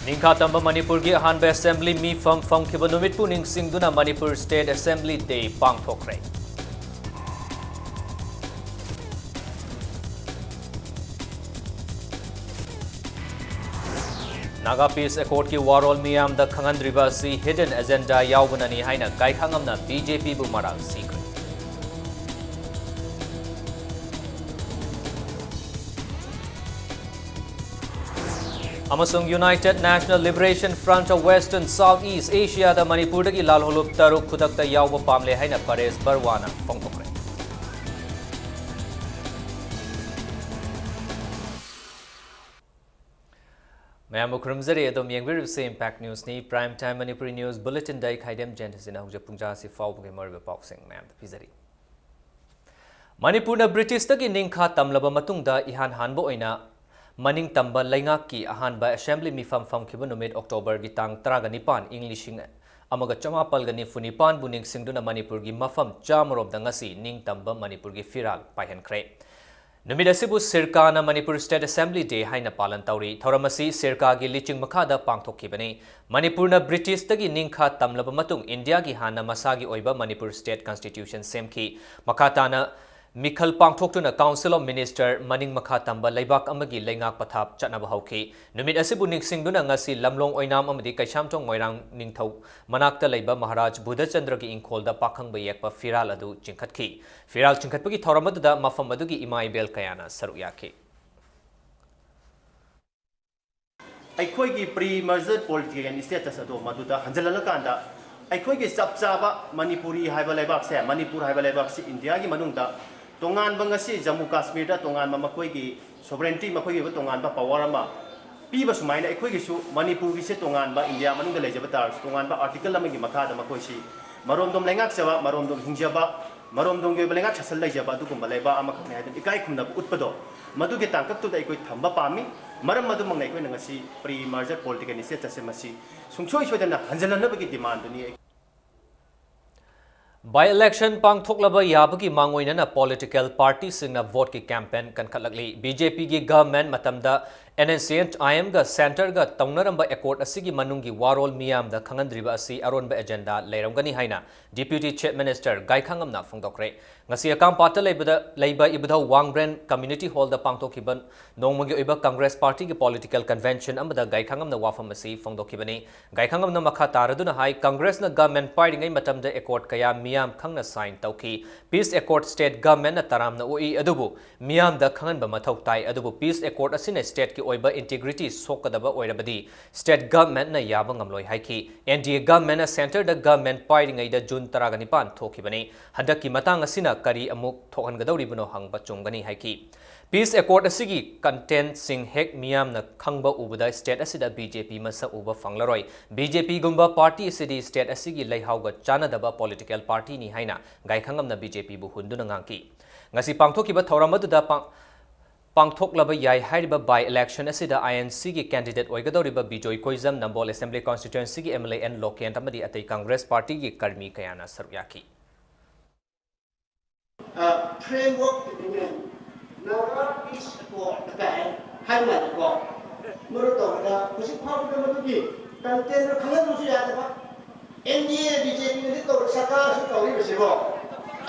Ningkhatamba Manipur gi Ahanba Assembly mi fam khiba numit pu ningsingduna Manipur State Assembly Day pangthokre. Naga Peace Accord ki warol miyam da khangandriba si hidden agenda yawbanani haina gaikhangamna BJP bu marang sikre. Amasung United National Liberation Front of Western Southeast Asia da Manipur dagi lalholup taruk khudakta yawba pamle haina Pares Barwana pongtokre. Mayam ukrumzari adom yengwir se Impact News ni Prime Time Manipuri News Bulletin dai khaidem jentisina hujja pungja si fawbge marbe boxing mayam pizari. Manipur na British dagi ningkha tamlaba matungda ihan hanbo oina Maning tamba laingak ki ahanba assembly mi fam khiba numit October gi tang 19 Englishing amaga chamapal gani funipan buning singduna Manipur gi mafam chamrob dangasi ning tamba Manipur gi firal paihan kre numit asibu sirka na Manipur State Assembly Day haina palan tauri thoramasi sirka gi liching makhada pangthokibani Manipur na British tagi ningkha tamlaba matung India gi hana masagi oiba Manipur State Constitution semki makatana Mikhal Pangthokuna Council of Minister Maning Makhatamba Laibak Amagi Laingak Pathap Chatnaba Hauki Numit Asibu Ningsingduna ngasi lamlong oinam amadi kaishamtong moirang ningthau manakta laiba Maharaj Buddha Chandra gi ingkholda pakhang bayekpa firal adu chingkhatki firal chingkhatpagi thoramadda mafam adugi imai bel kayana saruyaki Aikoigi pre-merger political status ado maduda hanjalalakanda Aikoigi sapchaba Manipuri haiba laibak se Manipur haiba laibak si India gi manungda Tongan bangasi Jammu Kashmir da tongan mamakoi sovereignty makoi tongan ba power ama piba sumaina ekoi gi su Manipur gi se tongan ba India manung da lejaba tar tongan ba article amagi makha da makoi si maromdom lengak saba maromdom hingjaba maromdom ge lengak chasal lejaba du kum leba ama khne hadan ikai khumna utpado madu ge tangkap tu da ekoi thamba pami maram madu mangai ekoi ngasi pre merger political status se masi sungchoi soidana hanjalana bagi demand ni By-election pangthoklaba yabagi mangoinana political party singna vote ki campaign kan khalakli BJP gi government matamda NNC IM ga center ga taunaramba accord asigi manungi warol miyam da khangandriba asi aronba agenda leiramgani haina Deputy Chief Minister Gaikhangamna phongdokre ngasi akam pata leiba ibudha Wangbrand Community Hall da pangthokhiban nongmagi oiba Congress Party gi political convention amada Gaikhangamna wafam asi phongdokhibani Gaikhangamna makha taraduna hai Congress na government party ngai matamda accord kaya miyam khangna sign tauki Peace Accord state government na taramna oi adubu miyam da khangan ba mathau tai adubu Peace Accord asine state ki oiba integrity sokadaba oirabadi state government na yaba ngamloi haiki NDA government na center da government party ngai da June 19 thokibani hadaki matang asina kari amuk thokhangadawribano hangba chungani haiki Peace Accord asigi content sing hek miyam na khangba ubada state asida BJP masa uba fanglaroi BJP gumba party asidi state asigi leihauga chanadaba political party ni haina gaikhangamna BJP bu hunduna ngangki ngasi pangthokiba thoramadda pangthoklaba yai hairiba by election asida INC gi candidate oigadoriba Bijoy Koizam Nambol Assembly constituency gi MLA and Lokent amadi atai Congress party gi karmi kayana saruyaki framework Naga Peace Accord kan haimana ko muru tawda kusi phawda madugi content khangan musi yada ba NDA BJP ni to sarkar su tawri besibo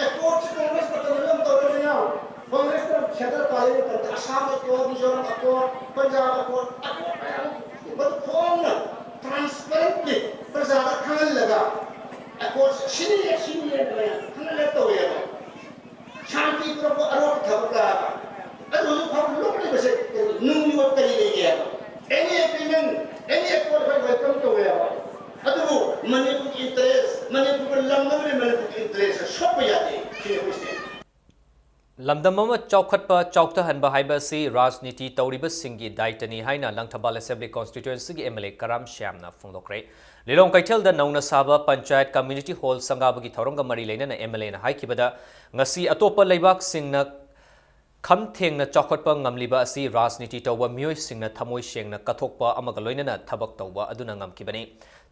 accord se Congress ko tanam tawda na Congress ko chadar pale ko Assam accord Mizoram accord Punjab accord but form transparently prasada khan laga accord senior khan la to ya Shanti ko arot thabka adu pham lok ni base nung ni kari le ya any agreement any accord by welcome to ya adu Manipur interest Manipur lamdam ne Manipur interest shop ya de kini Lamdamama Chaukhatpa Chaukta Hanba Haibasi Rajniti Tauriba Singi Daitani Haina Langthabal Assembly Constituency MLA Karam Shyamna Phongdokre Lilong Kaitel da Nauna Saba Panchayat Community Hall Sangabagi Thoronga Mari Lena MLA na Haikibada ngasi atopa leibak singna khamthengna chaukhatpa ngamliba asi rajniti tawba mioi singna thamoi shengna kathokpa amaga loinana thabak tawba aduna ngamkibani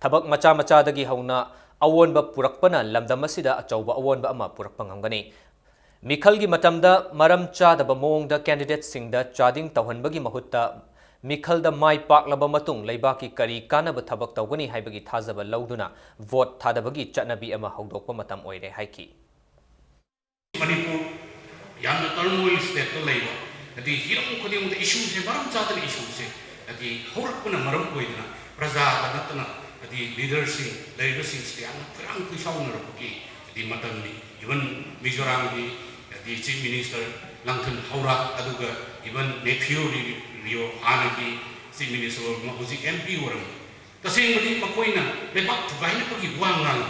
thabak macha macha dagi hauna awonba purakpana lamdam asida achauba awonba ama purakpa ngamgani Mikhalgi matamda maram chadaba mongda candidate singda chading tawhanbagi mahutta ꯃꯤꯈꯜꯗ ꯃꯥꯏ ꯄꯥꯛꯂꯕ ꯃꯇꯨꯡ ꯂꯩꯕꯥꯛꯀꯤ ꯀꯔꯤ ꯀꯥꯟꯅꯕ ꯊꯕꯛ ꯇꯧꯒꯅꯤ ꯍꯥꯏꯕꯒꯤ ꯊꯥꯖꯕ ꯂꯧꯗꯨꯅ ꯚꯣꯠ ꯊꯥꯗꯕꯒꯤ ꯆꯠꯅꯕꯤ ꯑꯃ ꯍꯧꯗꯣꯛꯄ ꯃꯇꯝ ꯑꯣꯏꯔꯦ ꯍꯥꯏꯈꯤ꯫ Manipur yamna turmoil state to leba adi hiram khodi mud issue se maram chadar issue se adi horakuna maram koidna praja adatna adi leadership se yamna prang pisawna roki adi matamni even Mizoram di adi chief minister langthan haura aduga even nephew rio anagi chief minister mahuji MP waram taseng badi makoina lepak tugaina pagi wangang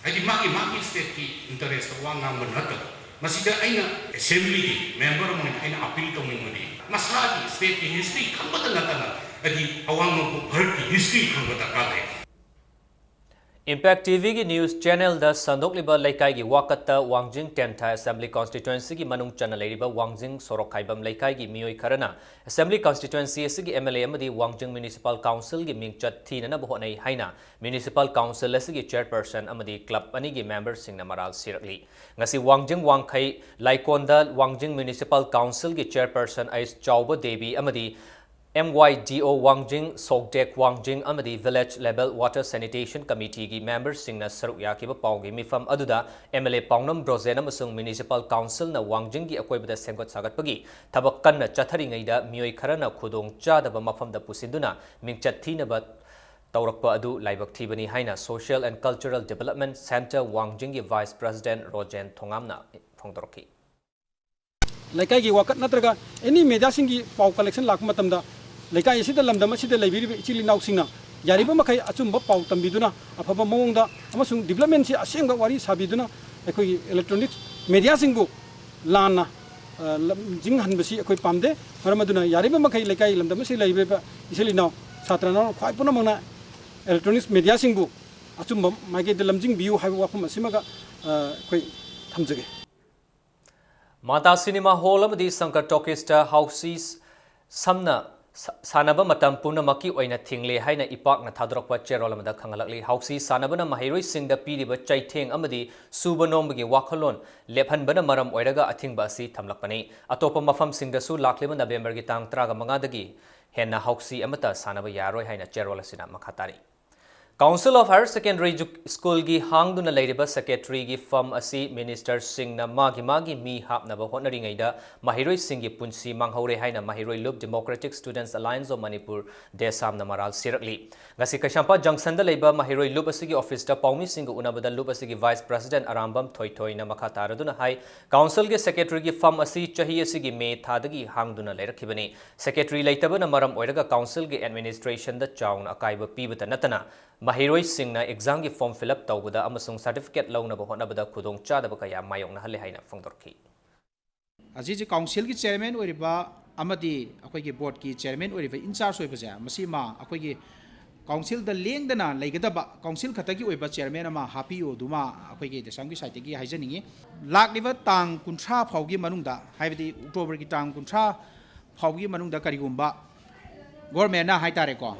adi magi state ki interest wangang manata masida aina assembly member mo aina appeal to ngoni masagi state ki history khambata natana adi awang mo bharti history khambata kale Impact TV की news channel द संदोकलिबा लेकाई की वाकत्ता Wangjing Tentha assembly constituency की मनुंग channel लेरिबा वांगजिंग सोरोखाइबम लेकाई की मियोई खरना असेंबली कॉन्स्टिट्यूएंसी की MLA अमदी वांगजिंग म्युनिसिपल काउंसिल की मिंग चत थीनना बहोनई हाइना म्युनिसिपल काउंसिल की चेयरपर्सन अमदी क्लब अनि की मेंबर सिंगना मराल सिरकली ngasi वांगजिंग वांगखै लाइकोंदा वांगजिंग म्युनिसिपल काउंसिल की चेयरपर्सन आइस चाउबा देवी अमदी MYDO Wangjing Sogdek Wangjing Amadi Village Level Water Sanitation Committee ki members singna saruk yakiba paugi mifam aduda MLA Paunam Brozen amasung Municipal Council na Wangjing gi akoibada sengot sagatpagi thabak kanna chatharingaida mioi kharana khudong chadaba mafamda pusinduna mingchathina taurakpa adu laibak thibani haina Social and Cultural Development Center Wangjing gi Vice President Rojen Thongamna phongdorki Laikai gi wakat natraga any media singi pau collection lak matamda Laikai sida lamdama sida laibiri chili naw singna yariba makai achumba pau tambiduna afaba mawngda amasung development si asengba wari sabiduna ekoi electronics media singbu lana jing hanbasi ekoi pamde maramaduna yariba makai Laikai lamdama si laibe isili naw satrana khwai puna mangna electronics media singbu achumba mage de lamjing biu haiba wakhum asimaga ekoi thamjage Mata Cinema Hall amadi Sankar Talkista Houses samna sanaba matam punamaki oina thingle haina ipak na thadrokpa cherol amada khangalakli Houses sanabana mahiroi singda piriba chaitheng amadi subanomgi wakhalon lephanbana maram oiraga athingba asi thamlakpani atopa mafam singda su laklima November gi tang 35 dagi henna Houses amata sanaba yaroi haina cherol asina makhatari Council of Higher Secondary School gi hangduna leiriba secretary gi firm asi minister singna magi mi hapnaba honnaringaida mahiroi singgi punsi manghore haina mahiroi loop Democratic Students Alliance of Manipur desamna maral sirakli ngasi kashampa junction da leiba mahiroi loop asigi office da paumi singu unabada loop asigi vice president arambam thoi na makataraduna hai council gi secretary gi firm asi chahi asigi me thadagi hangduna leirakhibani secretary leitabana maram oiraga council gi administration da chaun akaiba pibata natana Mahiroi singna exam gi form fill up tawbada amasung certificate launa ba honabada khudong chadaba kaya mayongna halle haina phongdorki Aji council ki chairman oriba amadi akoi ki board ki chairman oriba in charge oiba ja masima akoi ki council da lengdana legadaba council khatagi oiba chairman ama happy oduma akoi ki desam ki site ki haijaningi lakliba tang kunthra phaugi manungda haibadi october ki tang kunthra phaugi manungda karigumba government na haitare ko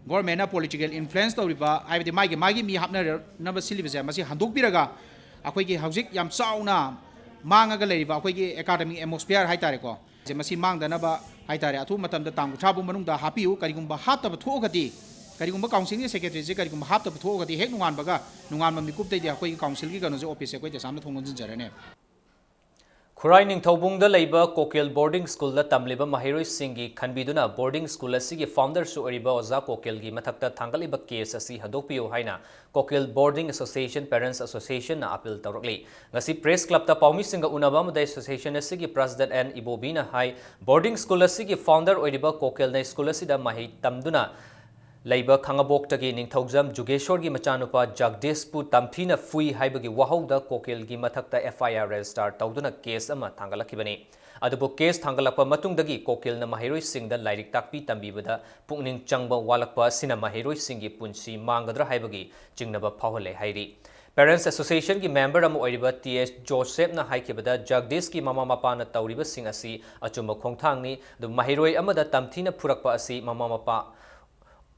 government na political influence tawriba aibadi magi mi hapna naba silibase masi handok biraga akoi gi hauzik yam chauna mangaga leiriba akoi gi academic atmosphere haitare ko je masi mangdanaba haitare athu matamda tang thabu manungda hapiu karigumba haptaba thogati karigumba council gi secretary je karigumba haptaba thogati hek nungan baga nungan ma mikup dei akoi gi council gi gano je office akoi je samna thongon jinjarane Khurai Ningthobungda leiba Kokil Boarding School da tamliba mahiroi singi khanbiduna boarding school asigi founder su oriba oza Kokil gi mathakta thangaliba case asi hadokpiyo haina Kokil Boarding Association Parents Association na appeal tawrakli ngasi press club ta paumi singa unaba mudai association asigi president and ibobina hai boarding school asigi founder oriba Kokil na school asida mahi tamduna Leiba Khangabok-tagi Ningthaujam Jugeshwar-gi machanupa Jagdishpu tamthina fui haibagi wahauda Kokil-gi mathakta FIR register tawduna case ama thangalakibani adubu case thangalakpa matungdagi Kokil-na mahiroi-singda lairik takpi tambibada pungning changba walakpa sina mahiroi-singgi punsi mangadra haibagi jingnaba phawhale hairi Parents Association ki member amu oiriba TS Joseph na haikibada Jagdish ki mama mapa na tawriba sing asi achuma khongthangni du mahiroi amada tamthina phurakpa asi mama mapa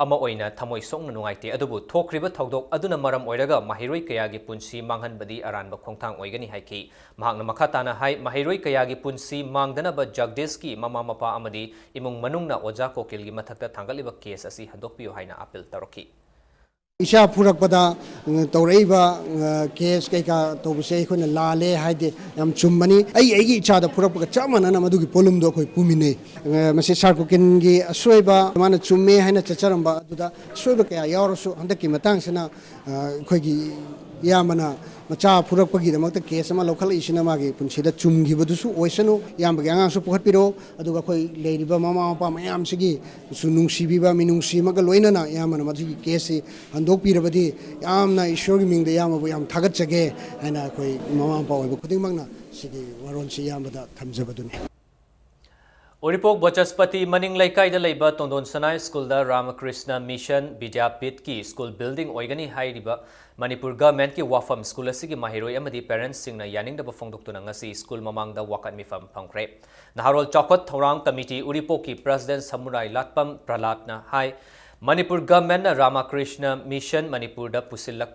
ama oina thamoi songna nungaite adubu thokriba thodok aduna maram oiraga mahiroi kayagi punsi manghanbadi aranba khongthang oigani haiki mahakna makhatana hai mahiroi kayagi punsi mangdana ba jagdish ki mama mapa amadi imung manungna oja kokil gi mathakta thangaliba case asi handokpiyo haina appeal taroki Isha purak pada tauraiba case kaika tobse khona lale haide yam chummani ai gi icha da purak pada chamana na madu gi polum do khoi pumine mase sarko ken gi asoiba mana chumme haina chacharamba aduda soiba kaya yawrasu handaki matang sina khoi gi yamana macha purak pagi da makta case ma local isina magi punsida chumgi badusu oisanu yam bagi anga su pokhat piro aduga khoi leiriba mama mapa mayam sigi su nungsibiba minungsi maga loina na yamana madu gi case handok pirabadi yamna ishori mingda yamabu yam thagatsage haina khoi mama mapa oiba khudingmangna sigi waron si yamada thamjabaduni Uripok Bachaspati Maning Laikai da Laiba Tondon Sanai School da Ramakrishna Mission Vidyapit ki school building oigani hairiba Manipur government ki wafam school asigi mahiroi amadi parents singna yaning da bafongdoktuna ngasi school mamang da wakat mifam phangkre Naharol Chokot Thorang Committee Uripok ki President Samurai Latpam Pralatna hai Manipur government na Ramakrishna Mission Manipur da pusilak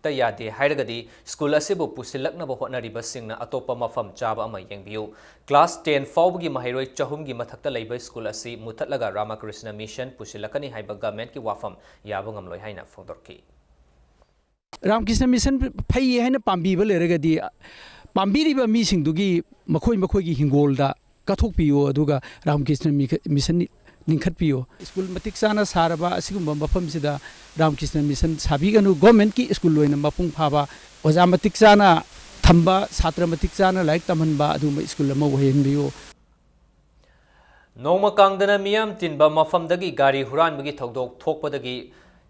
yade hairagadi school asibu pusilakna ba hotnariba singna atopa mafam chaba ama yengbiu class 10 fawgi mahiroi chahumgi mathakta leiba school asi muthatlaga Ramakrishna Mission pusilakani haiba government ki wafam yaba ngamloi haina fongdorki Ramakrishna Mission phai haina pambiba leragadi pambiriba mi singdugi makhoi gi hingolda kathokpiyo aduga Ramakrishna Mission Ninkhatpiyo school matik sana saraba asigumba mafam sida Ramakrishna Mission sabiganu government ki school loina mapung phaba oja matik sana thamba satra matik sana laik tamhanba aduma school ma wahenbiyo Nongma kangdana miyam tinba mafamdagi gari huranbagi thodok thokpadagi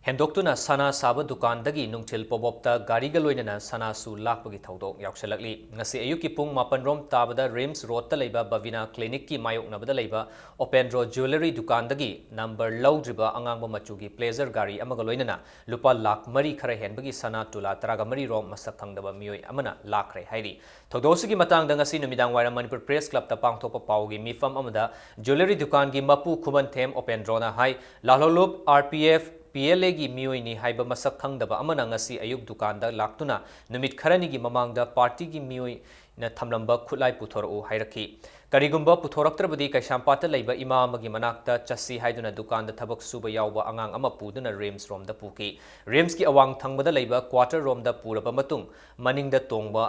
Hendoktuna sana saba dukandagi nungtil pobopta gari galoinana sana su lakpagi thodok yaukselakli ngasi ayuki pung mapanrom tabada Rims Road ta leiba Bavina Clinic ki mayoknabada leiba Open Road Jewelry dukandagi number laudriba angangba machugi pleasure gari amagaloinana lupa lakh mari khare henbagi sana tula taraga mari rom masak thangdaba miyoi amana lakhre hairi thodosigi matangda ngasi numidang waira Manipur Press Club ta pangthopa paugi mifam amada jewelry dukan gi mapu khuban them Open Road na hai lalolup RPF PLA gi mioi ni haiba masak khangdaba amana ngasi ayuk dukanda laktuna numit kharani gi mamangda party gi mioi na thamlamba khulai puthoro hairaki karigumba puthoraktrabadi kaisampata leiba ima amagi manakta chasi haiduna dukanda thabak suba yawba angang ama puduna Rims romda puki Rims ki awang thangbada leiba quarter romda puraba matung maningda tongba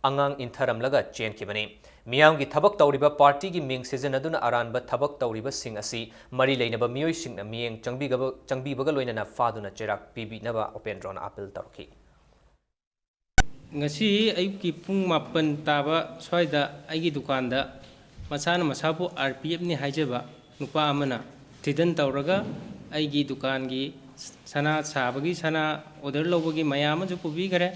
angang intharamlaga chen kibani miyam gi thabak tawriba party gi ming season aduna aranba thabak tawriba sing asi mari leinaba miyoi singna miyeng changbibaga loinana faduna cherak pibi naba Open Road appeal tarki ngasi ayuki pung mapan taba swaida aigi dukanda masana masapu RPF ni haijaba nupa amana tidan tawraga aigi dukan gi sana sabagi sana order lobagi mayama ju pubi gare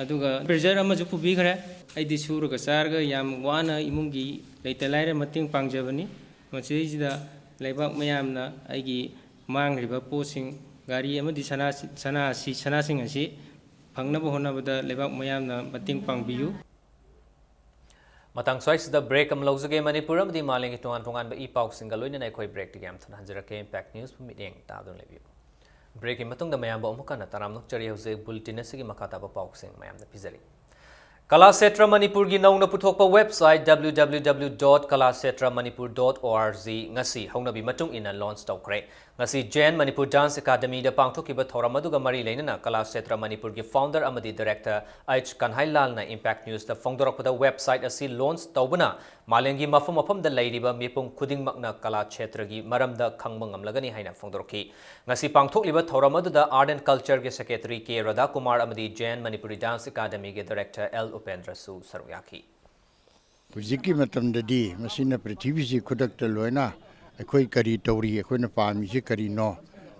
aduga pressure ama ju pubi gare aidi suraga sarga yam wana imungi leitalaire mating pangjabani masijida leibak mayamna aigi mangriba posing gari amadi sana sing asi pangnaba honabada leibak mayamna mating pangbiyu matang sois da break am lawzage Manipur amdi malengi tongan ba ipau single loina nai khoi break tigam thun hanjarake impact news meeting ta don lebiu break matung da mayam ba omukana taram nok chari hause bulletin asigi makata ba pau sing mayam da pizari Kalasetra Manipur gi nauna puthokpa website www.kalasetramanipur.org ngasi haunabi matung ina launch tawkre ngasi Jain Manipur Dance Academy da pangthokiba thoram aduga mari leinana Kalasetra Manipur gi founder amadi director H Kanhailal na Impact News da fongdorakpada website asi launch tawbana malengi mafam da leiriba mipung khudingmakna Kalasetra gi maramda khangba ngamlagani haina fongdorki ngasi pangthokliba thoram aduda Art and Culture gi secretary K Radha Kumar amadi Jain Manipuri Dance Academy gi director L Upendra Su Saruyaki Hujiki matamdadi masina prithivisi khudakta loina akhoi kari tawri akhoi na pami si kari no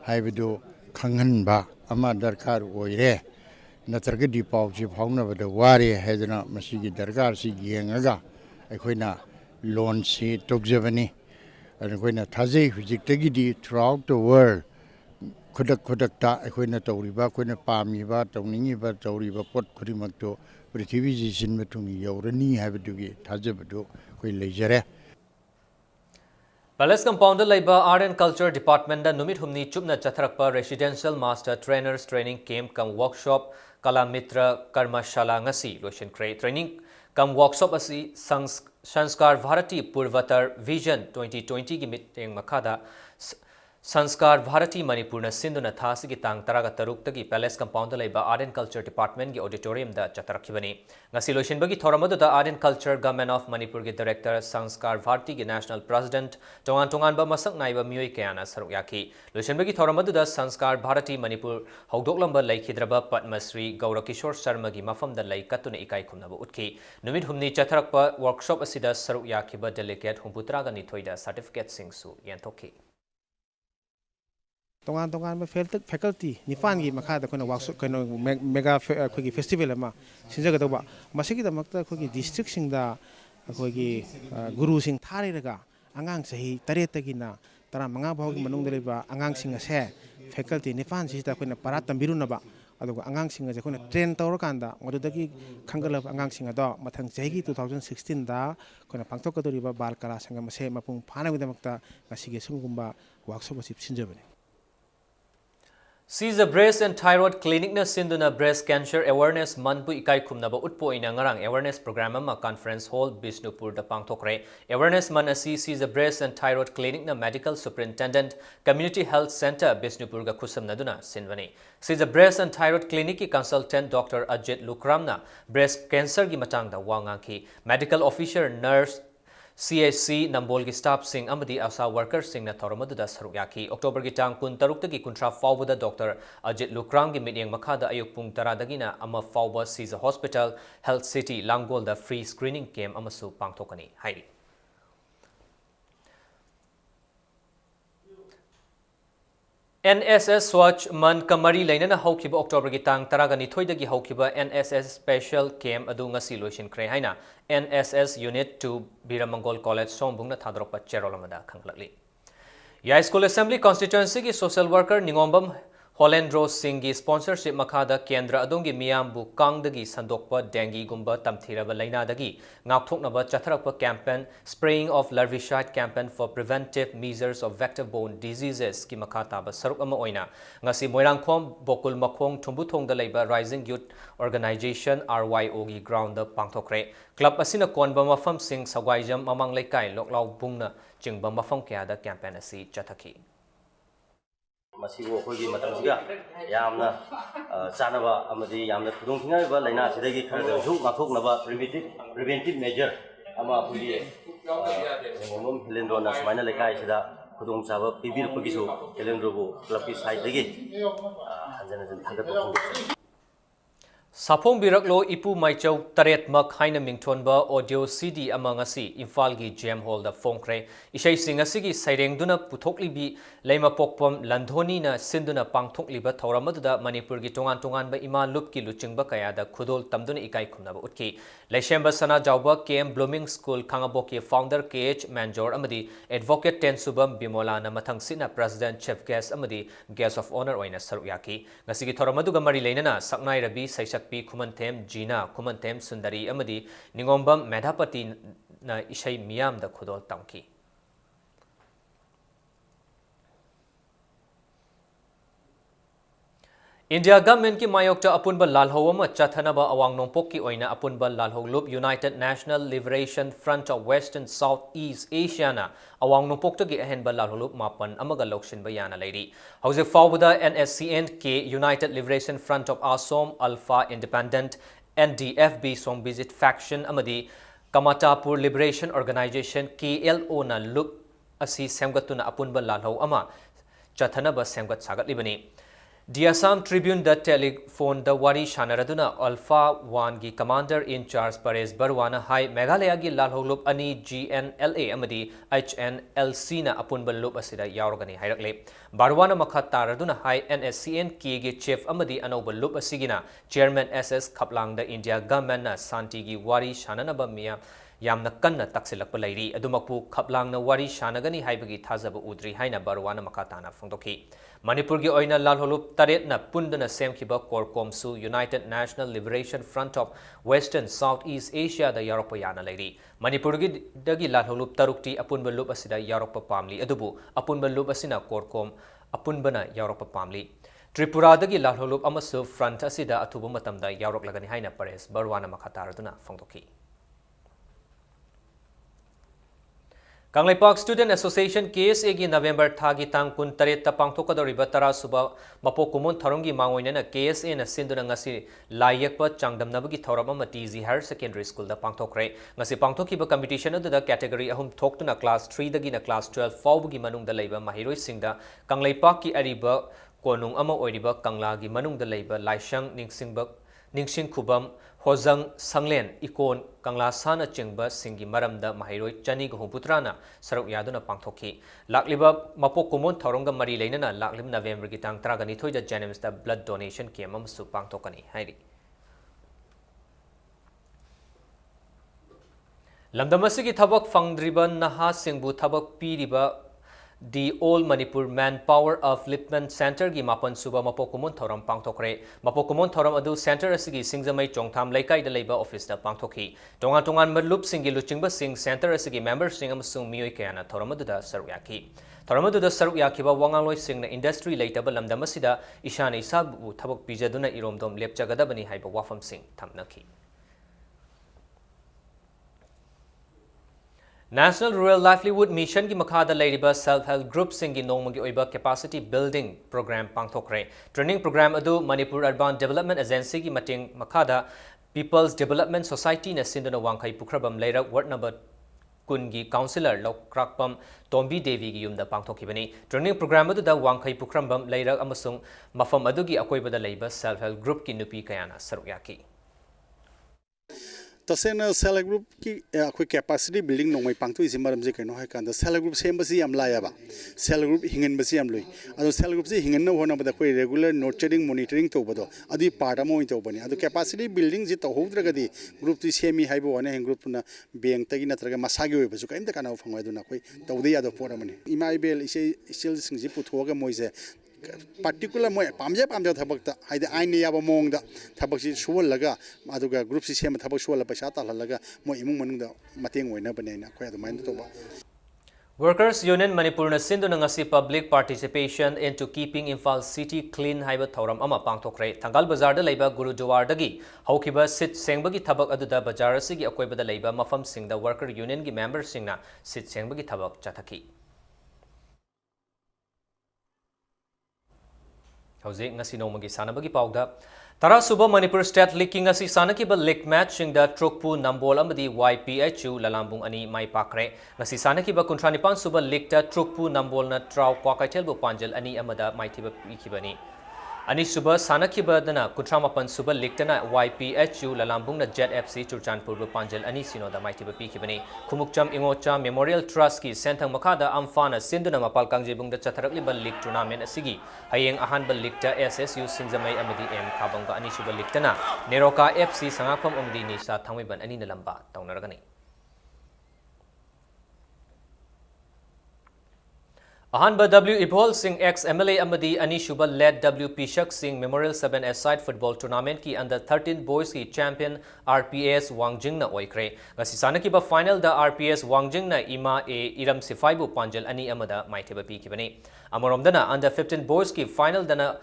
haibadu khanghanba ama darkar oire natargadi pawsi phawna bada ware hedna masigi darkar si yengaga akhoi na loan si tokjabani akhoi na thajai hujiktagi di throughout the world khudakta akhoi na tawri ba akhoi na pami ba tawningi ba tawri ba pot khurimakto Prithvi jisin matungi yaurani habidugi thajabadu koi leijare Palace Compound Labor Art and Culture Department da numit humni chupna chatharakpa Residential Master Trainers Training Camp kam workshop Kalamitra Karmashala ngasi lotion training kam workshop asi Sanskar Bharati Purvatar Vision 2020 gi meeting makada Sanskar Bharati Manipurna Sindhuna Thasigi Tang Taraga Taruk Palace Compound Labor Art and Culture Department gi auditorium da Chatarakibani. Ngasi lotion bagi thoramadu da Art and Culture Government of Manipur gi Director Sanskar Bharati gi National President Tongan ba masak naiba mioi kayana saruk yaki. Lotion bagi thoramadu da Sanskar Bharati Manipur Hogdoklamba Laikhidraba Padmasri Gaura Kishore Sharma gi mafam da Laikatuna ikai kumnaba utki. Numit humni Chatarakpa workshop asida saruk yaki ba delegate humputraga nithoida certificate singsu yantoki. Tongan faculty nipan makada kono workshop kono mega khoi festival ama sinjagadawa masigi da makta khoi district singda khoi guru sing thari raga angang sahi taret tagina tara manga bhaw gi manung deliba angang sing ase faculty nipan sita khoi parat tambiru naba adugo angang sing je khoi train tawra kanda modudagi khangalab angang sing ado mathang sahi 2016 da khoi pangthok kadoriba bal kala sangam ase mapung phana gidamakta ngasige sungumba workshop asip sinjabani. Seize Breast and Thyroid Clinic na Sindhuna Breast Cancer Awareness Month bu ikai khumnaba utpo ina ngarang awareness program ama conference hall Bishnupur da pangthokre awareness man asi Seize Breast and Thyroid Clinic na Medical Superintendent Community Health Center Bishnupur ga khusamna duna sinwani Seize Breast and Thyroid Clinic ki consultant Dr. Ajit Lukram na breast cancer gi matang da wanga ki medical officer nurse CHC Nambol ki staff sing amadi asa worker sing na thoramadu da saruk yaki October ki tang kun taruk tagi kuntra fawda Dr. Ajit Lukram gi meeting makada ayuk pung tara dagina ama fawba Seize Hospital Health City Langol da free screening camp amasu pangthokani hairi NSS Swatch Man Kamari Lainana Haukiba October Gitang Taragani Thoidagi Haukiba NSS Special Camp Adu ngasi loishin kre haina NSS Unit 2 Biramangol College Sombungna Thadropa Cherolamada Khanglakli. Yai School Assembly Constituency ki Social Worker Ningombam Holendro Singh sponsorship makada Kendra Adongi Miyambu Kangdagi Sandokpa Dengue Gumba Tamthiraba Lainadagi Ngakthoknaba Chatharakpa campaign Spraying of Larvicide campaign for preventive measures of vector-borne diseases ki makata ba saruk ama oina ngasi Moirangkhom Bokul Makhong Thumbuthong da leiba Rising Youth Organization RYO gi ground da pangthokre club asina konba mafam sing Sawgaijam Mamang Laikai Loklaw Bungna Jingba mafam kya da campaign asi chathaki Masigo khoi matamsiga yamna chanaba amadi yamna khudong thingai ba laina sidagi khara ju ngathoknaba preventive measure ama khoi ngomom helendro na smaina lekai sida khudong chaba pibir pagisu helendro bu club ki side dagi hanjana thagat Sapong Biraklo Ipu Maichau Taret Mak Haina Mingtonba Audio CD Amangasi Infalgi Jam Hall da Fongkre Ishai Singasigi Sairengduna Puthoklibi Lema Pokpom Landhoni na Sinduna Pangthokliba Thoramada Manipur gi Tongan ba Ima Lupki Luchingba Kaya da Khudol Tamduna Ikai Khumnaba Utki Laishemba Sana Jauba KM Blooming School Kangaboki Founder KH Manjor Amadi Advocate Tensubam Bimola na Mathangsina President Chief Guest Amadi Guest of Honor Oina Saruyaki Ngasigi Thoramadu Gamari Lainana Saknai Rabi Saisak P. Kumantem Gina, Kumantem Sundari Amadi, Ningombam Medhapati na Ishai Miyam da Khudol Tamki. India government ki mayokta apunba lalho ama chathanaba awang nongpok ki oina apunba lalho loop United National Liberation Front of Western Southeast Asia na awang nongpok tagi ahenba lalho loop mapan amaga lokshin bayana lairi. Hauze fawda NSCN ke United Liberation Front of Assam Alpha Independent NDFB Song Visit Faction amadi Kamatapur Liberation Organization KLO na loop asi semgatuna apunba lalho ama chathanaba semgat sagat libani. The Assam Tribune da telephone da wari shanaraduna Alpha 1 gi Commander in Charge Pares Barwana Hai Meghalaya gi lalholup ani GNLA amadi HNLC na apunbal lup asida yaurgani hairakle Barwana makhattaraduna Hai NSCN ki gi Chief amadi anobal lup asigina Chairman SS Khaplang da India government na Santi gi wari shananaba miya yamna kanna taksilakpa lairi adumakpu khaplangna wari shanagani haibagi thajaba udri haina barwana makatana phongdokhi Manipur gi oina lalholup taret na pundana semkhiba korkomsu United National Liberation Front of Western Southeast Asia da Europe yana lairi Manipur gi dagi lalholup tarukti apunba lup asida Europe pamli adubu apunba lup asina korkom apunbana Europe pamli Tripura dagi lalholup amasu front asida atubu matamda Europe lagani haina pares barwana makataraduna phongdokhi Kanglaipak Student Association case egi November thagi tang kun taret ta pangthokadoriba tara suba mapokumun tharungi mangoinena KSA na sinduna ngasi layekpa changdamnabagi thoram ama TZ Higher Secondary School da pangthokre ngasi pangthokiba competition adu da category ahum thoktuna class 3 dagi na class 12 fawbagi manungda leiba mahiroi singda Kanglaipak ki ariba konung ama oiriba Kangla gi manungda leiba laishang ningsing khubam Hozang Sanglen Ikon Kangla Sana Chingba Singi Maramda Mahiroi Chani Guhuputrana Saruk Yaduna Pangthoki Lakliba Mapok Kumon Thoronga Mari Lainana Laklim November Gitang Tragani Thoja Janims da blood donation Kiamam Su Pangthokani Hairi Lamdamasigi Thabak Fangdriba Naha Singbu Thabak Piriba The All Manipur Manpower Upliftment Center gi Mapan Suba Mapokumun Thoram Pangthokre Mapokumun Thoram adu Center asigi Singzamai Chongtham Laikai da Leiba Office da Pangthokhi Tonga Tongan Malup Singi Luchingba Sing Center asigi member Sing amasung Mioi Kayana Thoram adu da Saruyaki Thoram adu da Saruyaki ba Wangangloi Sing na industry laitaba lamdamasida Ishana Isabu Thabak Bijaduna Iromdom Lepchagadabani haiba Wafam Sing Thamnaki National Rural Livelihood Mission ki makhada lairiba self-help group singi nongmagi oiba capacity building program pangthokre training program adu Manipur Urban Development Agency ki mating makhada People's Development Society na sinduna wangkai pukrabam leira ward number kungi councillor Lokrakpam Tombi Devi gi yumda pangthokibani training program adu da wangkai pukrambam leira amasung mafam adu gi akoiba da leiba self-help group ki nupi kayana sarukyaki तसेना self group की अखोई capacity building नोंमै पांगतो इसे मरम जे कनो हाय कांदा self group same बसी याम लायाबा self group हिंगन बसी याम लुई अदो सेल्फ ग्रुप से हिंगन न होना बदा कोई रेगुलर नर्चरिंग मॉनिटरिंग तो बदो अदि पार्ट अमो तो बनी अदो कैपेसिटी बिल्डिंग जे तो होद्रगदी ग्रुप ती सेमी हाइबो वने हिंग ग्रुप ना बैंक तगी नत्रगा मसागी होय बसु काइम त काना फंगय दो ना कोई तौदे यादो पोर मने इमाई बेल इसे still Singh ji पुथोगा मोइसे particular moy pamje thabak ta haide aine yaba mong da thabak si suwal laga aduga group si sema thabak suwal paisa ta laga moy imung manung da mateng oina bane na khoi adu main to ba Workers Union Manipur na sinduna ngasi public participation into keeping Imphal city clean haiba thoram ama pangthokre Thangal Bazar da leiba Gurudwar dagi haukiba sit sengbagi thabak aduda bazar asigi akoiba da leiba mafam singda worker union gi member singna sit sengbagi thabak chathaki Hauze ngasi nomagi sanabagi pauda Tara suba Manipur State Leaking asi sanakiba league match singda Trokpu Nambol amadi YPHU lalambung ani mai pakre ngasi sanakiba kuntranipan suba league ta Trokpu Nambol na Trau Kwakaitel bu Panjal ani amada maithiba ikibani Ani suba sanakiba dana kuntramapan suba league ta na YPHU lalambung na Jet FC Churchanpur bu Panjal ani sinoda maithiba pikibani Khumukcham Ingocha Memorial Trust ki Senthang Makada Amfana Sinduna Mapal Kangjebung da Chatharakliba league tournament asigi hayeng ahanba league ta SSU Singzamai amadi M Kabanga ani suba league ta na Neroka FC Sangakpam amadi Nisa Thangwiban ani nalamba taunaragani Ahanba W. Ibhol Singh ex MLA Amadi Anishuba led W. Pishak Singh Memorial 7 aside football tournament ki under 13 boys ki champion RPS Wangjing na oikre. Gasisana ki ba final da RPS Wangjing na Ima A Iram Sifaibu Panjal ani amada maithiba pi ki bani. Amarom dana under 15 boys ki final dana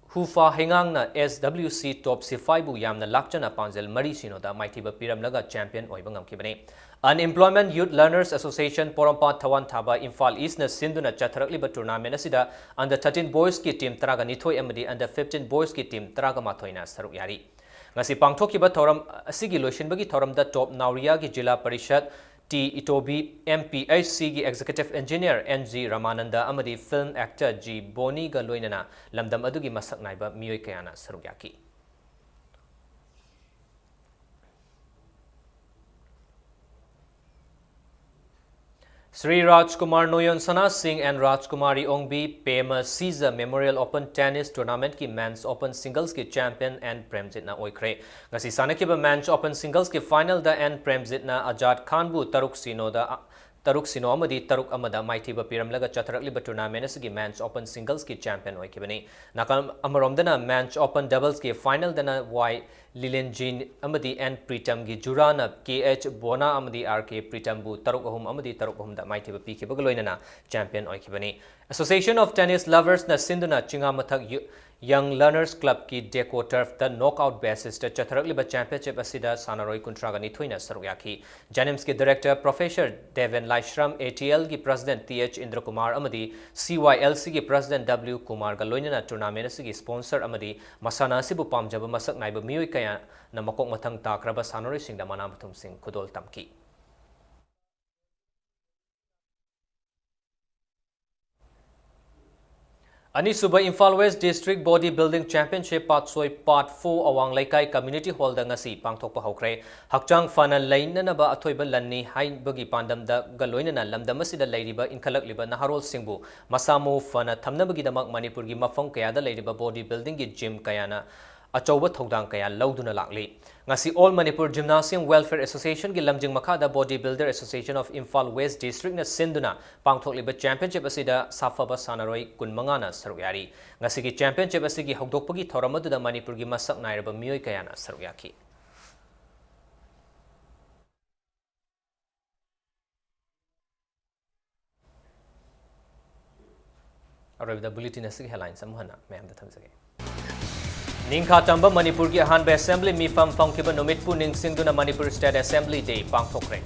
Hufa Hingang na SWC top Sifaibu yamna lakchana Panjal Mari Sino da maithiba piram laga champion oibangam ki bani. Unemployment Youth Learners Association Porompa Tawan Thaba Imphal East na Sinduna Chatharakliba tournament asida under 13 boys ki team Traga Nithoi amadi under 15 boys ki team Traga Mathoina saruk yari. Ngasi pangthokiba thoram asigi loishinbagi thoram da top Nauria ki Jila Parishad T Itobi MPHC ki Executive Engineer NG Ramananda amadi film actor G Boni ga loinana lamdam adugi masak naiba miyoi kayana saruk yaki. Sri Rajkumar Noyon Sana Singh and Rajkumari Ongbi Pema Caesar Memorial Open Tennis Tournament ki Men's Open Singles ki champion and Premjit na oikre. Ngasi sanakiba Men's Open Singles ki final da and Premjit na Ajad Khanbu Taruk Sino amadi Taruk amada maithiba piramlaga chatharakliba tournament asigi Men's Open Singles ki champion oikibani. Nakam amaromdana Men's Open Doubles ki final dana Y Lilin Jean amadi and Pritam gi Jurana KH Bona amadi RK Pritam bu Taruk ahum amadi Taruk ahum da maithiba pikiba galoinana champion oikibani. Association of Tennis Lovers na Sinduna Chingamathak Young Learners Club ki Deco Turf the knockout basis the Chatharakliba Championship asida Sanaroi Kuntragani Thuina Saruyaki. Janims ki Director Professor Devin Laishram ATL ki President TH Indra Kumar Amadi CYLC ki President W Kumar Galoinana tournament asigi sponsor Amadi Masana Sibu Pamjaba Masak Naiba Miyoi Kaya na Makok Matang Takraba Sanaroi Singh da Manamathum Singh Kudol Tamki. Anisuba Imphal West District Bodybuilding Championship Part 4 Awang Laikai Community Hall da ngasi pangthokpa hokre hakchang fana lainana ba athoiba lanni haibagi pandam da galoinana lamdam asida leiriba inkhalakliba naharol singbu masamo fana thamnabagi damak Manipur gi mafam kaya da leiriba bodybuilding gi gym kayana achauba thodang kaya lauduna lakli ngasi All Manipur Gymnasium Welfare Association gi lamjing makada Bodybuilder Association of Imphal West District na sinduna pangthokliba championship asida safaba sanaroi kunmangana saruyari ngasi gi championship asigi hogdokpagi thoramadu da Manipur gi masak nairaba miyoi kayana saruyaki arabida bulletin asigi headlines amuhana mayam da thamjage Ningkha Tamba Manipur ki Ahanba Assembly Mifam Fangkiba Nomitpu Ningsingduna Manipur State Assembly Day Pangthokre.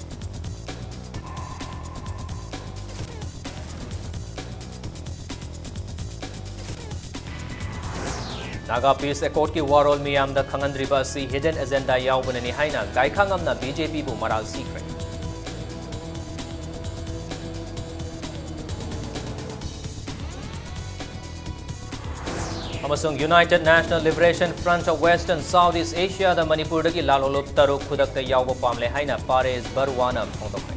Naga Peace Accord ki Warol Miyam da Khangandriba asi hidden agenda yaubunani haina Gaikhangamna BJP bu maral sikre. Amasung United National Liberation Front of Western Southeast Asia da Manipur dagi lalolop taruk khudak ta yawba pamle haina Pares Barwana phongdok